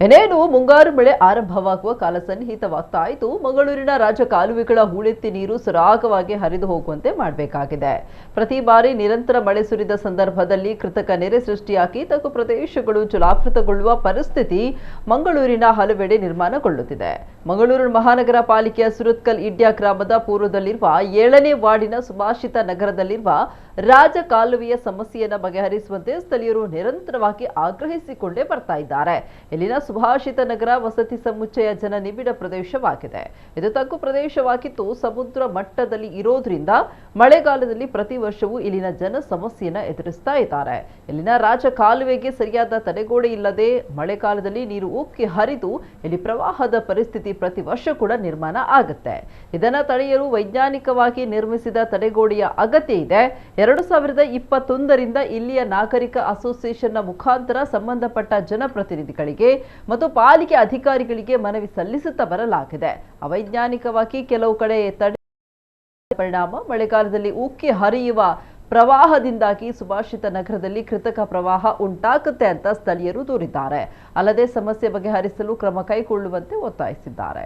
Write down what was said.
ಇನ್ನೇನು ಮುಂಗಾರು ಮಳೆ ಆರಂಭವಾಗುವ ಕಾಲ ಸನ್ನಿಹಿತವಾಗ್ತಾ ಇದ್ದು ಮಂಗಳೂರಿನ ರಾಜ ಕಾಲುವೆಗಳ ಹೂಳೆತ್ತಿ ನೀರು ಸರಾಗವಾಗಿ ಹರಿದು ಹೋಗುವಂತೆ ಮಾಡಬೇಕಾಗಿದೆ. ಪ್ರತಿ ಬಾರಿ ನಿರಂತರ ಮಳೆ ಸುರಿದ ಸಂದರ್ಭದಲ್ಲಿ ಕೃತಕ ನೆರೆ ಸೃಷ್ಟಿಯಾಗಿ ತಗ್ಗು ಪ್ರದೇಶಗಳು ಜಲಾವೃತಗೊಳ್ಳುವ ಪರಿಸ್ಥಿತಿ ಮಂಗಳೂರಿನ ಹಲವೆಡೆ ನಿರ್ಮಾಣಗೊಳ್ಳುತ್ತಿದೆ. ಮಂಗಳೂರು ಮಹಾನಗರ ಪಾಲಿಕೆಯ ಸುರತ್ಕಲ್ ಇಡ್ಯ ಗ್ರಾಮದ ಪೂರ್ವದಲ್ಲಿರುವ 7ನೇ ವಾರ್ಡಿನ ಸುಭಾಷಿತ ನಗರದಲ್ಲಿರುವ ರಾಜ ಕಾಲುವೆಯ ಸಮಸ್ಯೆಯನ್ನು ಬಗೆಹರಿಸುವಂತೆ ಸ್ಥಳೀಯರು ನಿರಂತರವಾಗಿ ಆಗ್ರಹಿಸಿಕೊಂಡೇ ಬರ್ತಾ ಇದ್ದಾರೆ. ಇಲ್ಲಿನ ಸುಭಾಷಿತ ನಗರ ವಸತಿ ಸಮುಚ್ಚಯ ಜನನಿಬಿಡ ಪ್ರದೇಶವಾಗಿದೆ. ಇದು ತಗ್ಗು ಪ್ರದೇಶವಾಗಿದ್ದು ಸಮುದ್ರ ಮಟ್ಟದಲ್ಲಿ ಇರೋದ್ರಿಂದ ಮಳೆಗಾಲದಲ್ಲಿ ಪ್ರತಿ ವರ್ಷವೂ ಇಲ್ಲಿನ ಜನ ಸಮಸ್ಯೆಯನ್ನು ಎದುರಿಸ್ತಾ ಇದ್ದಾರೆ. ಇಲ್ಲಿನ ರಾಜ ಕಾಲುವೆಗೆ ಸರಿಯಾದ ತಡೆಗೋಡೆ ಇಲ್ಲದೆ ಮಳೆಗಾಲದಲ್ಲಿ ನೀರು ಉಕ್ಕಿ ಹರಿದು ಇಲ್ಲಿ ಪ್ರವಾಹದ ಪರಿಸ್ಥಿತಿ ಪ್ರತಿ ವರ್ಷ ಕೂಡ ನಿರ್ಮಾಣ ಆಗುತ್ತೆ. ಇದನ್ನು ತಡೆಯಲು ವೈಜ್ಞಾನಿಕವಾಗಿ ನಿರ್ಮಿಸಿದ ತಡೆಗೋಡೆಯ ಅಗತ್ಯ ಇದೆ. 2021ರಿಂದ ಇಲ್ಲಿಯ ನಾಗರಿಕ ಅಸೋಸಿಯೇಷನ್ನ ಮುಖಾಂತರ ಸಂಬಂಧಪಟ್ಟ ಜನಪ್ರತಿನಿಧಿಗಳಿಗೆ ಮತ್ತು ಪಾಲಿಕೆ ಅಧಿಕಾರಿಗಳಿಗೆ ಮನವಿ ಸಲ್ಲಿಸುತ್ತಾ ಬರಲಾಗಿದೆ. ಅವೈಜ್ಞಾನಿಕವಾಗಿ ಕೆಲವು ಕಡೆ ತಡೆ ಪರಿಣಾಮ ಮಳೆಗಾಲದಲ್ಲಿ ಉಕ್ಕಿ ಹರಿಯುವ ಪ್ರವಾಹದಿಂದಾಗಿ ಸುಭಾಷಿತ ನಗರದಲ್ಲಿ ಕೃತಕ ಪ್ರವಾಹ ಉಂಟಾಗುತ್ತೆ ಅಂತ ಸ್ಥಳೀಯರು ದೂರಿದ್ದಾರೆ. ಅಲ್ಲದೆ ಸಮಸ್ಯೆ ಬಗೆಹರಿಸಲು ಕ್ರಮ ಕೈಗೊಳ್ಳುವಂತೆ ಒತ್ತಾಯಿಸಿದ್ದಾರೆ.